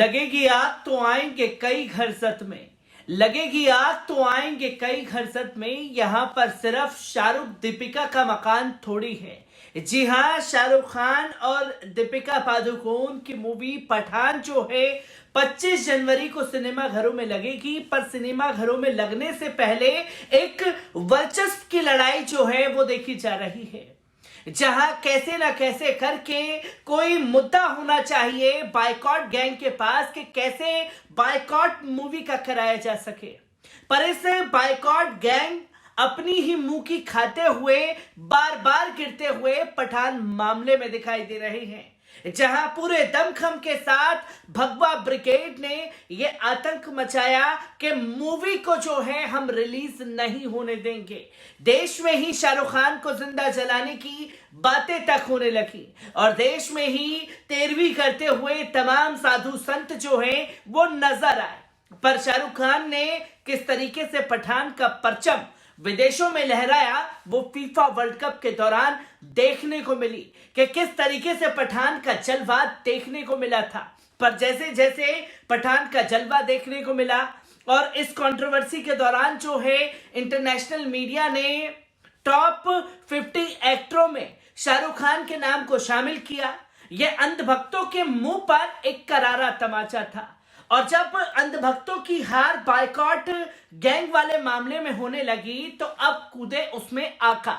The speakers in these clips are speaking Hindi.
लगेगी आग तो आएंगे कई घर सत में। लगेगी आग तो आएंगे कई घर सत में। यहाँ पर सिर्फ शाहरुख दीपिका का मकान थोड़ी है। जी हाँ, शाहरुख खान और दीपिका पादुकोण की मूवी पठान जो है 25 जनवरी को सिनेमा घरों में लगेगी। पर सिनेमा घरों में लगने से पहले एक वर्चस्व की लड़ाई जो है वो देखी जा रही है, जहां कैसे ना कैसे करके कोई मुद्दा होना चाहिए बायकॉट गैंग के पास कि कैसे बायकॉट मूवी का कराया जा सके। पर इस बायकॉट गैंग अपनी ही मुंह की खाते हुए बार बार गिरते हुए पठान मामले में दिखाई दे रहे हैं, जहां पूरे दमखम के साथ भगवा ब्रिगेड ने यह आतंक मचाया कि मूवी को जो है हम रिलीज नहीं होने देंगे। देश में ही शाहरुख खान को जिंदा जलाने की बातें तक होने लगी और देश में ही तेरवी करते हुए तमाम साधु संत जो हैं वो नजर आए। पर शाहरुख खान ने किस तरीके से पठान का परचम विदेशों में लहराया वो फीफा वर्ल्ड कप के दौरान देखने को मिली कि किस तरीके से पठान का जलवा देखने को मिला था। पर जैसे जैसे पठान का जलवा देखने को मिला और इस कंट्रोवर्सी के दौरान जो है इंटरनेशनल मीडिया ने टॉप 50 एक्टरों में शाहरुख खान के नाम को शामिल किया, यह अंधभक्तों के मुंह पर एक करारा तमाचा था। और जब अंधभक्तों की हार बायकॉट गैंग वाले मामले में होने लगी तो अब कूदे उसमें आका,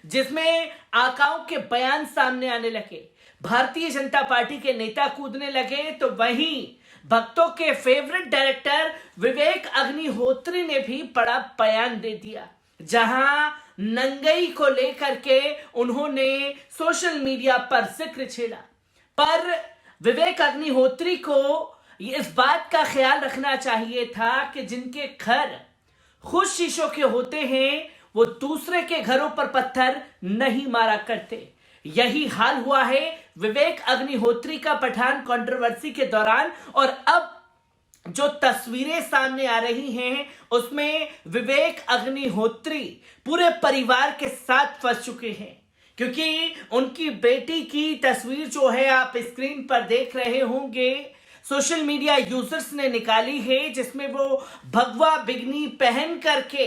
जिसमें आकाओं के बयान सामने आने लगे। भारतीय जनता पार्टी के नेता कूदने लगे तो वहीं भक्तों के फेवरेट डायरेक्टर विवेक अग्निहोत्री ने भी बड़ा बयान दे दिया, जहां नंगई को लेकर के उन्होंने सोशल मीडिया पर जिक्र छेड़ा। पर विवेक अग्निहोत्री को इस बात का ख्याल रखना चाहिए था कि जिनके घर खुद शीशों के होते हैं वो दूसरे के घरों पर पत्थर नहीं मारा करते। यही हाल हुआ है विवेक अग्निहोत्री का पठान कंट्रोवर्सी के दौरान। और अब जो तस्वीरें सामने आ रही हैं उसमें विवेक अग्निहोत्री पूरे परिवार के साथ फंस चुके हैं, क्योंकि उनकी बेटी की तस्वीर जो है आप स्क्रीन पर देख रहे होंगे, सोशल मीडिया यूजर्स ने निकाली है, जिसमें वो भगवा बिगनी पहन करके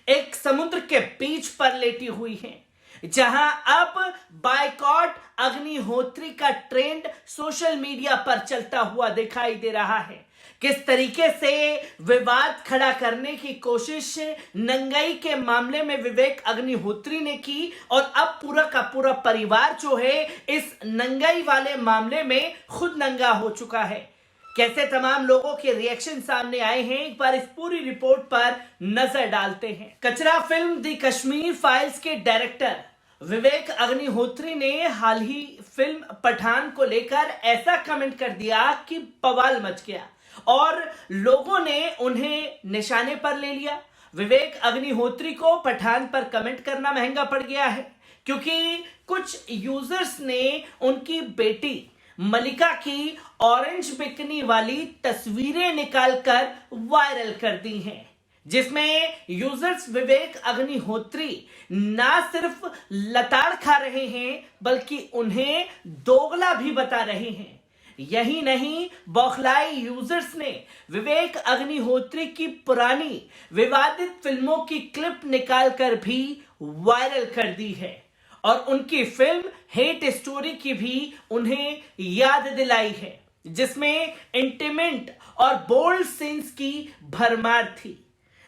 एक समुद्र के बीच पर लेटी हुई हैं, जहां अब बायकॉट अग्निहोत्री का ट्रेंड सोशल मीडिया पर चलता हुआ दिखाई दे रहा है। किस तरीके से विवाद खड़ा करने की कोशिश नंगई के मामले में विवेक अग्निहोत्री ने की और अब पूरा का पूरा परिवार जो है इस नंगई वाले मामले में खुद नंगा हो चुका है। कैसे तमाम लोगों के रिएक्शन सामने आए हैं, एक बार इस पूरी रिपोर्ट पर नजर डालते हैं। कचरा फिल्म द कश्मीर फाइल्स के डायरेक्टर विवेक अग्निहोत्री ने हाल ही फिल्म पठान को लेकर ऐसा कमेंट कर दिया कि बवाल मच गया और लोगों ने उन्हें निशाने पर ले लिया। विवेक अग्निहोत्री को पठान पर कमेंट करना महंगा पड़ गया है, क्योंकि कुछ यूजर्स ने उनकी बेटी मलिका की ऑरेंज बिकनी वाली तस्वीरें निकालकर वायरल कर दी हैं, जिसमें यूजर्स विवेक अग्निहोत्री ना सिर्फ लताड़ खा रहे हैं बल्कि उन्हें दोगला भी बता रहे हैं। यही नहीं, बौखलाई यूजर्स ने विवेक अग्निहोत्री की पुरानी विवादित फिल्मों की क्लिप निकालकर भी वायरल कर दी है और उनकी फिल्म हेट स्टोरी की भी उन्हें याद दिलाई है, जिसमें इंटीमेट और बोल्ड सीन्स की भरमार थी,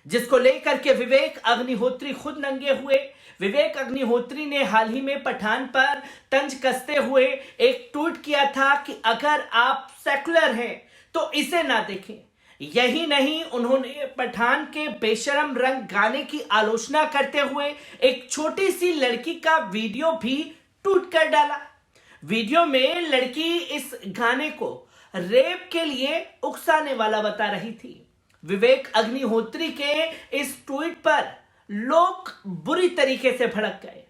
जिसको लेकर के विवेक अग्निहोत्री खुद नंगे हुए। विवेक अग्निहोत्री ने हाल ही में पठान पर तंज कसते हुए एक ट्वीट किया था कि अगर आप सेकुलर हैं तो इसे ना देखें। यही नहीं, उन्होंने पठान के बेशरम रंग गाने की आलोचना करते हुए एक छोटी सी लड़की का वीडियो भी ट्वीट कर डाला। वीडियो में लड़की इस गाने को रेप के लिए उकसाने वाला बता रही थी। विवेक अग्निहोत्री के इस ट्वीट पर लोग बुरी तरीके से भड़क गए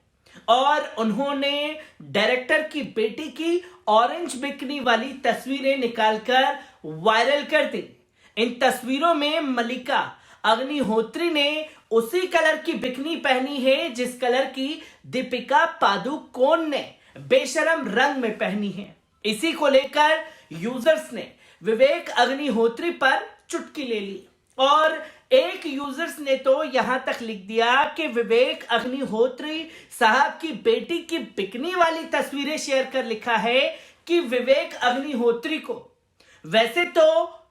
और उन्होंने डायरेक्टर की बेटी की ऑरेंज बिकनी वाली तस्वीरें निकालकर वायरल कर दी। इन तस्वीरों में मलिका अग्निहोत्री ने उसी कलर की बिकनी पहनी है जिस कलर की दीपिका पादुकोण ने बेशरम रंग में पहनी है। इसी को लेकर यूजर्स ने विवेक अग्निहोत्री पर चुटकी ले ली और एक यूजर्स ने तो यहां तक लिख दिया कि विवेक अग्निहोत्री साहब की बेटी की बिकनी वाली तस्वीरें शेयर कर लिखा है कि विवेक अग्निहोत्री को वैसे तो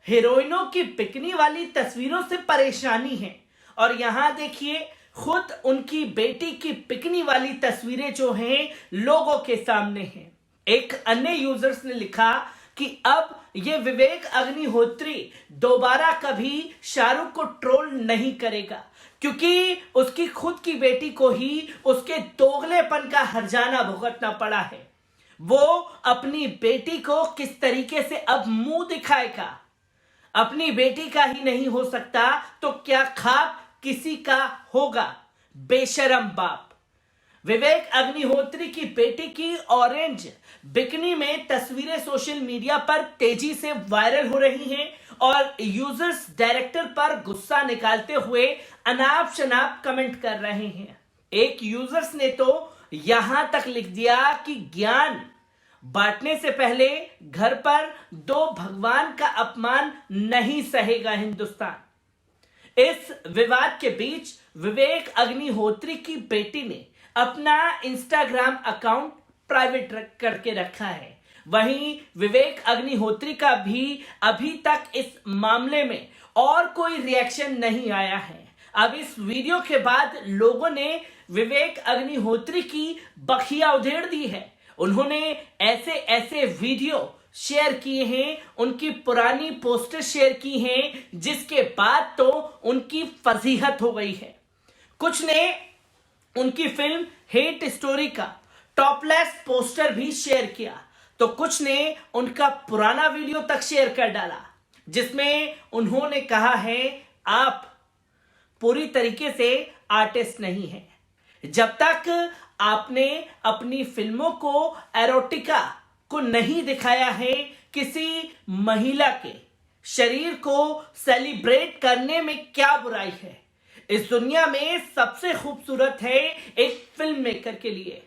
हीरोइनों की बिकनी वाली तस्वीरों से परेशानी है और यहां देखिए खुद उनकी बेटी की बिकनी वाली तस्वीरें जो हैं लोगों के सामने हैं। एक अन्य यूजर्स ने लिखा कि अब ये विवेक अग्निहोत्री दोबारा कभी शाहरुख को ट्रोल नहीं करेगा क्योंकि उसकी खुद की बेटी को ही उसके दोगलेपन का हर्जाना भुगतना पड़ा है। वो अपनी बेटी को किस तरीके से अब मुंह दिखाएगा। अपनी बेटी का ही नहीं हो सकता तो क्या खाक किसी का होगा। बेशरम बाप। विवेक अग्निहोत्री की बेटी की ऑरेंज बिकनी में तस्वीरें सोशल मीडिया पर तेजी से वायरल हो रही हैं और यूजर्स डायरेक्टर पर गुस्सा निकालते हुए अनाप शनाप कमेंट कर रहे हैं। एक यूजर्स ने तो यहां तक लिख दिया कि ज्ञान बांटने से पहले घर पर दो भगवान का अपमान नहीं सहेगा हिंदुस्तान। इस विवाद के बीच विवेक अग्निहोत्री की बेटी ने अपना इंस्टाग्राम अकाउंट प्राइवेट करके रखा है। वहीं विवेक अग्निहोत्री का भी अभी तक इस मामले में और कोई रिएक्शन नहीं आया है। अब इस वीडियो के बाद लोगों ने विवेक अग्निहोत्री की बखिया उधेड़ दी है। उन्होंने ऐसे ऐसे वीडियो शेयर किए हैं, उनकी पुरानी पोस्टर शेयर की हैं, जिसके बाद तो उनकी फजीहत हो गई है। कुछ ने उनकी फिल्म हेट स्टोरी का टॉपलेस पोस्टर भी शेयर किया तो कुछ ने उनका पुराना वीडियो तक शेयर कर डाला जिसमें उन्होंने कहा है आप पूरी तरीके से आर्टिस्ट नहीं हैं। जब तक आपने अपनी फिल्मों को एरोटिका को नहीं दिखाया है, किसी महिला के शरीर को सेलिब्रेट करने में क्या बुराई है। इस दुनिया में सबसे खूबसूरत है एक फिल्म मेकर के लिए,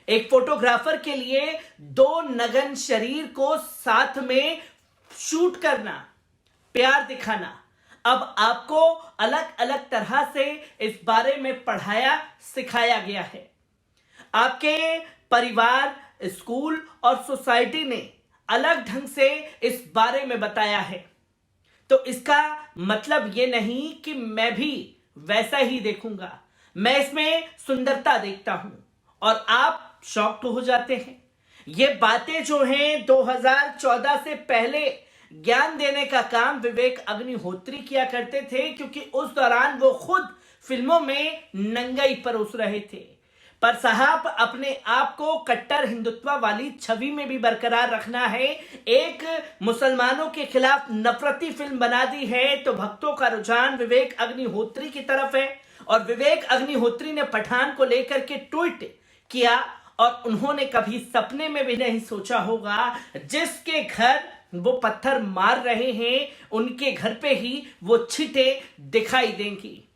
एक फोटोग्राफर के लिए दो नगन शरीर को साथ में शूट करना, प्यार दिखाना। अब आपको अलग अलग तरह से इस बारे में पढ़ाया सिखाया गया है। आपके परिवार, स्कूल और सोसाइटी ने अलग ढंग से इस बारे में बताया है, तो इसका मतलब ये नहीं कि मैं भी वैसा ही देखूंगा। मैं इसमें सुंदरता देखता हूं और आप शॉक्ड हो जाते हैं। ये बातें जो हैं 2014 से पहले ज्ञान देने का काम विवेक अग्निहोत्री किया करते थे क्योंकि उस दौरान वो खुद फिल्मों में नंगाई परोस रहे थे। पर साहब अपने आप को कट्टर हिंदुत्व वाली छवि में भी बरकरार रखना है। एक मुसलमानों के खिलाफ नफरती फिल्म बना दी है तो भक्तों का रुझान विवेक अग्निहोत्री की तरफ है और विवेक अग्निहोत्री ने पठान को लेकर के ट्वीट किया और उन्होंने कभी सपने में भी नहीं सोचा होगा जिसके घर वो पत्थर मार रहे हैं उनके घर पे ही वो छींटे दिखाई देंगी।